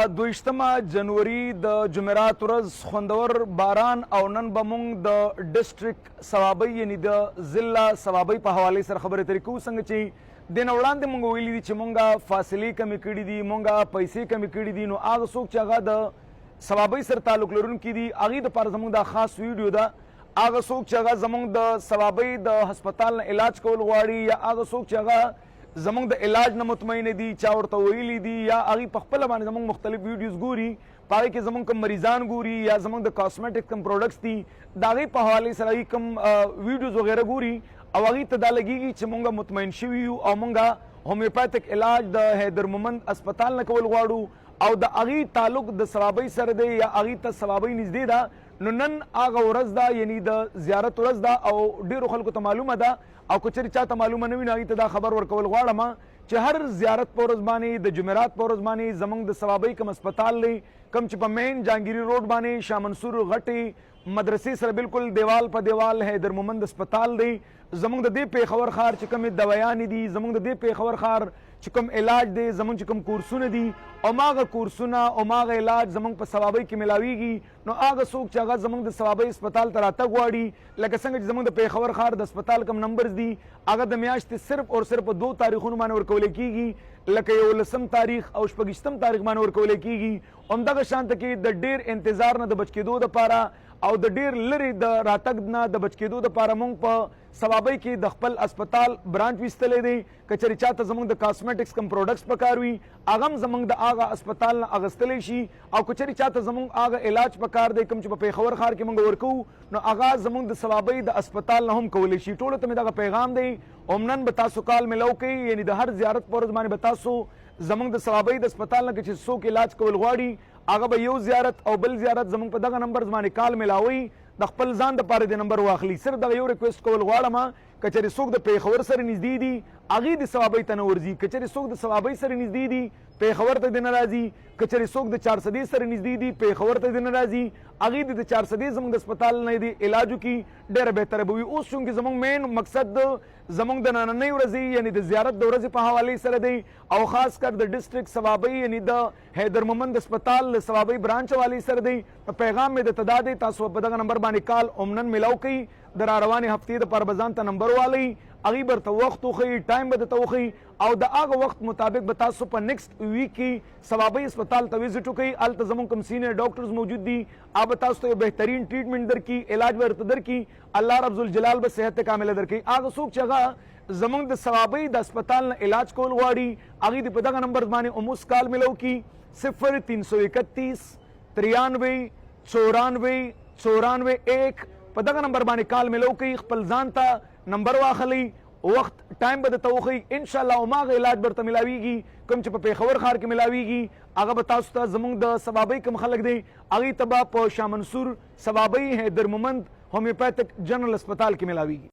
22 جنوري د جمعرات ورځ خوندور باران او نن به موږ د ډسټریکټ ثوابۍ یعنی د ضلع ثوابۍ په حوالې سره خبرې اترې کوو. څنګه چې د نه وړاندې موږ ویلي دي چې موږ فاصلې کمې کړي دي، موږ پیسې کمې کړي دي، نو هغه څوک چې هغه د ثوابۍ سره تعلق لرونکي دي هغې دپاره زموږ دا خاص ویډیو ده. هغه څوک چې هغه زموږ د ثوابۍ د هسپتال نه علاج کول غواړي یا هغه څوک چې هغه زمونږ د علاج نه مطمئن دي، چا ورته ویلي دي یا هغې په خپله باندې زمونږ مختلف ویډیوز ګوري، په هغې کې زمونږ کوم مریضان ګوري یا زمونږ د کاسمیټک کوم پروډکټس دي د هغې په حوالې سره هغې کوم ویډیوز وغیره ګوري او هغې ته دا لګېږي چې مونږ مطمئن شوي یو او مونږ هومیوپیتھک علاج د حیدر مومند هسپتال نه کول غواړو او د هغې تعلق د ثوابۍ سره دی یا هغې ته ثوابۍ نږدې ده. نو نن هغه ورځ ده، یعنی د زیارت ورځ ده او ډېرو خلکو ته معلومه ده او که چېرې چاته معلومه نه وي نو هغې ته دا خبر ورکول غواړم چې هر زیارت په ورځ باندې د جمعرات په ورځ باندې زموږ د ثوابۍ کوم هسپتال دی کوم چې په مین جهانګیري روډ باندې شاه منصور غټې مدرسې سره بالکل دیوال په دیوال حیدر مومند هسپتال دی. زموږ د دې پیښور ښار چې کومې دوایانې دي، زموږ د دې پیښور ښار چې کوم علاج دی، زموږ چې کوم کورسونه دي هماغه کورسونه هماغه علاج زموږ په ثوابۍ کې ملاویږي. نو هغه څوک چې هغه زموږ د ثوابۍ هسپتال ته راتګ غواړي، لکه څنګه چې زموږ د پیښور ښار د هسپتال کوم نمبرز دي هغه د میاشتې صرف او صرف په 2 تاریخونو باندې ورکولی کېږي، لکه 11 تاریخ او 26 تاریخ باندې ورکولی کېږي. همدغه شانته کې د ډېر انتظار نه د بچ کېدو دپاره او د ډېر لرې د راتګ نه د بچ کېدو دپاره موږ په ثوابۍ کې د خپل هسپتال برانچ ویستلی دی. که چېرې چاته زموږ د کاسمیټکس کوم پروډکټس پکار وي هغه هم زموږ د هغه هسپتال نه اخیستلی شي او که چېرې چاته زموږ هغه علاج پکار دی کوم چې په پیښور ښار کې موږ ورکوو نو هغه زموږ د ثوابۍ د هسپتال نه هم کولی شي. ټولو ته مې دغه پیغام دی. نن به تاسو کال میلو کوئ، یعنی د هر زیارت په ورځ باندې به تاسو زموږ د ثوابۍ د هسپتال نه چې څوک علاج کول غواړي هغه به یو زیارت او بل زیارت زموږ په دغه نمبرز باندې کال میلاوئ، د خپل ځان دپاره د نمبر واخلي. صرف دغه یو ریکویسټ کول غواړم که چېرې څوک د پیښور سره نږدې دي هغې د ثوابۍ ته نه ورځي، که چېرې څوک د ثوابۍ سره نږدې دي پیښور ته دې نه راځي، که چېرې څوک د چارسدې سره نږدې دي پیښور ته دې نه راځي هغې د چارسدې زموږ د هسپتال نه دې علاج وکړي ډېره بهتره به وي. اوس چونکې زموږ مین مقصد زموږ د نننۍ ورځې یعنی د زیارت د ورځې په حوالې سره دی او خاص کر د ډسټریکټ ثوابۍ یعنی د حیدر مومند هسپتال د ثوابۍ برانچ حوالې سره دی. پیغام مې درته دا دی تاسو په دغه نمبر باندې کال نن میلاو کوئ، د راروانې هفتې دپاره به ځان ته نمبر والئ، هغې به درته وخت وښیي، ټایم به درته وښیي او د هغه وخت مطابق به تاسو په نیکسټ ویک کې ثوابۍ هسپتال ته وزټ وکړئ. هلته زموږ کوم سینیر ډاکټرز موجود دي، هغه به تاسو ته یو بهترین ټریټمنټ درکړي، علاج به درته درکړي، الله رب الجلال به صحت کامله درکړي. هغه څوک چې هغه زموږ د ثوابۍ د هسپتال نه علاج کول غواړي هغې دې په دغه نمبر باندې اوموس کال میلو کړي 0331 93 94 94 په دغه نمبر باندې کال میلو کوي، خپل ځان ته نمبر واخلئ، وخت ټایم به درته وښیي، انشاءالله هماغه علاج به درته میلاویږي کوم چې په پیښور ښار کې میلاویږي هغه به تاسو ته زموږ د ثوابۍ کوم خلک دی هغې ته به په شاه منصور ثوابۍ حیدر مومند هومیوپیتھک جنرل هسپتال کې میلاویږي.